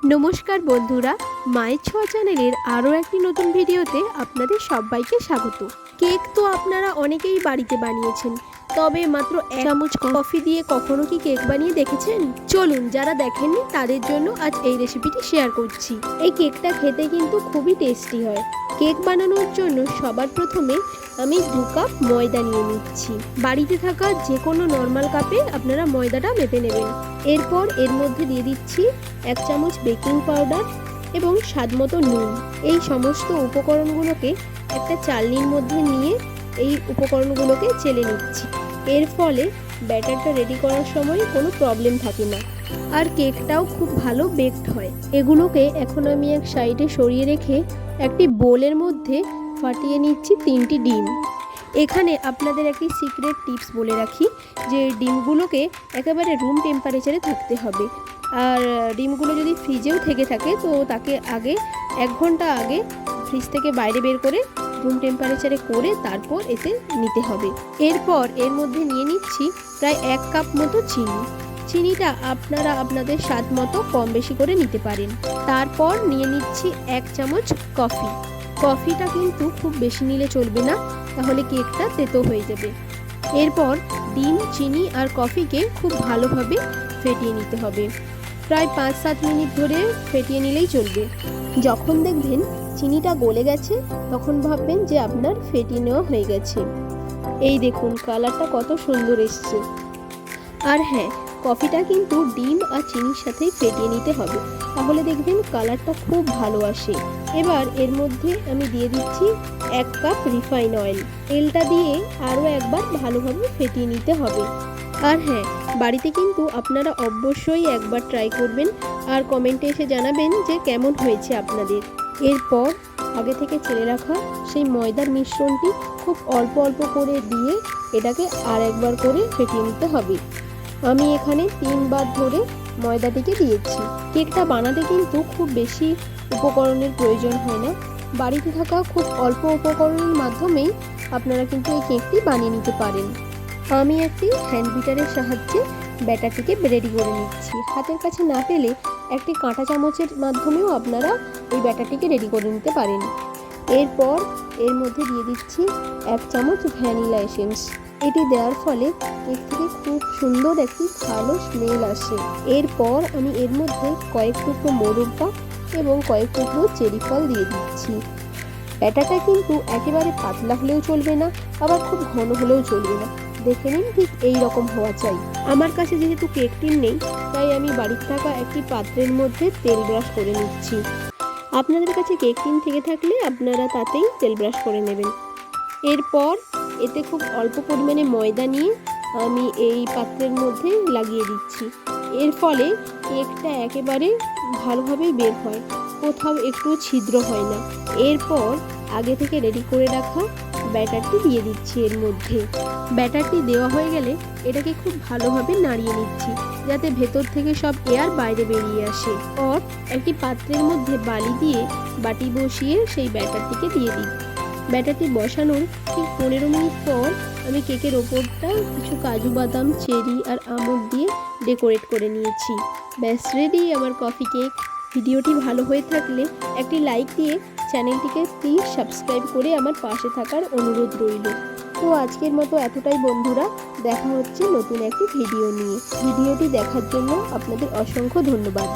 নমস্কার বন্ধুরা, মায়ের ছোঁয়া চ্যানেলের আরও একটি নতুন ভিডিওতে আপনাদের সবাইকে স্বাগত। কেক তো আপনারা অনেকেই বাড়িতে বানিয়েছেন, তবে মাত্র 1 চামচ কফি দিয়ে কখনো কি কেক বানিয়ে দেখেছেন? চলুন, যারা দেখেননি তাদের জন্য আজ এই রেসিপিটি শেয়ার করছি। এই কেকটা খেতে কিন্তু খুবই টেস্টি হয়। কেক বানানোর জন্য সবার প্রথমে আমি 2 কাপ ময়দা নিয়ে নিচ্ছি। বাড়িতে থাকা যে কোনো নর্মাল কাপে আপনারা ময়দাটা মেপে নেবেন। এরপর এর মধ্যে দিয়ে দিচ্ছি 1 চামচ বেকিং পাউডার এবং স্বাদমতো নুন। এই সমস্ত উপকরণগুলোকে একটা চালনির মধ্যে নিয়ে এই উপকরণগুলোকে চেলে নিচ্ছি। এর ফলে ব্যাটারটা রেডি করার সময় কোনো প্রবলেম থাকে না, আর কেকটাও খুব ভালো বেকড হয়। এগুলোকে এখন আমি এক সাইডে সরিয়ে রেখে একটি বোলের মধ্যে ফাটিয়ে নিচ্ছি 3টি ডিম। এখানে আপনাদের একটি সিক্রেট টিপস বলে রাখি যে ডিমগুলোকে একেবারে রুম টেম্পারেচারে থাকতে হবে। আর ডিমগুলো যদি ফ্রিজেও থেকে থাকে তো তাকে আগে 1 ঘন্টা আগে ফ্রিজ থেকে বাইরে বের করে রুম টেম্পারেচারে করে তারপর এতে নিতে হবে। এরপর এর মধ্যে নিয়ে নিচ্ছি প্রায় 1 কাপ মতো চিনি। চিনিটা আপনারা আপনাদের স্বাদ মতো কম বেশি করে নিতে পারেন। তারপর নিয়ে নিচ্ছি 1 চামচ কফি। কফিটা কিন্তু খুব বেশি নিলে চলবে না, তাহলে কেকটা তেতো হয়ে যাবে। এরপর ডিম, চিনি আর কফিকে খুব ভালোভাবে ফেটিয়ে নিতে হবে। প্রায় 5-7 মিনিট ধরে ফেটিয়ে নিলেই চলবে। যখন দেখবেন চিনিটা গলে গেছে তখন ভাববেন যে আপনার ফেটিয়ে নেওয়া হয়ে গেছে। এই দেখুন কালারটা কত সুন্দর এসছে। আর হ্যাঁ, কফিটা কিন্তু ডিম আর চিনির সাথেই ফেটিয়ে নিতে হবে, তাহলে দেখবেন কালারটা খুব ভালো আসে। এবার এর মধ্যে আমি দিয়ে দিচ্ছি 1 কাপ রিফাইন অয়েল। তেলটা দিয়ে আরও একবার ভালোভাবে ফেটিয়ে নিতে হবে। আর হ্যাঁ, বাড়িতে কিন্তু আপনারা অবশ্যই একবার ট্রাই করবেন আর কমেন্টে এসে জানাবেন যে কেমন হয়েছে আপনাদের। এরপর আগে থেকে চেলে রাখা সেই ময়দার মিশ্রণটি খুব অল্প অল্প করে দিয়ে এটাকে আর একবার করে ফেটিয়ে নিতে হবে। আমি এখানে 3 বার ধরে ময়দাটিকে দিয়েছি। কেকটা বানাতে কিন্তু খুব বেশি উপকরণের প্রয়োজন হয় না। বাড়িতে থাকা খুব অল্প উপকরণের মাধ্যমেই আপনারা কিন্তু এই কেকটি বানিয়ে নিতে পারেন। আমি একটি হ্যান্ড বিটারের সাহায্যে ব্যাটারটিকে রেডি করে নিচ্ছি। হাতের কাছে না পেলে একটি কাঁটা চামচের মাধ্যমেও আপনারা এই ব্যাটারটিকে রেডি করে নিতে পারেন। এরপর এর মধ্যে দিয়ে দিচ্ছি 1 চামচ ভ্যানিলা এসেন্স। এটি দেওয়ার ফলে কেক থেকে খুব সুন্দর একটি ভালো স্মেল আসে। এরপর আমি এর মধ্যে কয়েক টুকরো মোরব্বা এবং কয়েক টুকরো চেরি ফল দিয়ে দিচ্ছি। ব্যাটারটা কিন্তু একেবারে পাতলা হলেও চলবে না, আবার খুব ঘন হলেও চলবে না। দেখে নিন, ঠিক এই রকম হওয়া চাই। আমার কাছে যেহেতু কেক টিন নেই, তাই আমি বাড়িতে থাকা একটি পাত্রের মধ্যে তেল ব্রাশ করে নিচ্ছি। আপনাদের কাছে কেক টিন থেকে থাকলে আপনারা তাতেই তেল ব্রাশ করে নেবেন। এরপর এতে খুব অল্প পরিমাণে ময়দা নিয়ে আমি এই পাত্রের মধ্যে লাগিয়ে দিচ্ছি। এর ফলে কেকটা একেবারে ভালোভাবে বের হয়, কোথাও একটু ছিদ্র হয় না। এরপর আগে থেকে রেডি করে রাখা ব্যাটারটি দিয়ে দিচ্ছি এর মধ্যে। ব্যাটারটি দেওয়া হয়ে গেলে এটাকে খুব ভালোভাবে নাড়িয়ে নিচ্ছি, যাতে ভেতর থেকে সব এয়ার বাইরে বেরিয়ে আসে। আর একটি পাত্রের মধ্যে বালি দিয়ে বাটি বসিয়ে সেই ব্যাটারটিকে দিয়ে দিই। ব্যাটারটি বসানোর ঠিক 15 মিনিট পর আমি কেকের ওপরটা কিছু কাজু বাদাম, চেরি আর আমন্ড দিয়ে ডেকোরেট করে নিয়েছি। ব্যাস রেডি আমার কফি কেক। ভিডিওটি ভালো হয়ে থাকলে একটি লাইক দিয়ে চ্যানেলটিকে প্লিজ সাবস্ক্রাইব করে আমার পাশে থাকার অনুরোধ রইল। তো আজকের মতো এতটাই বন্ধুরা, দেখা হচ্ছে নতুন একটি ভিডিও নিয়ে। ভিডিওটি দেখার জন্য আপনাদের অসংখ্য ধন্যবাদ।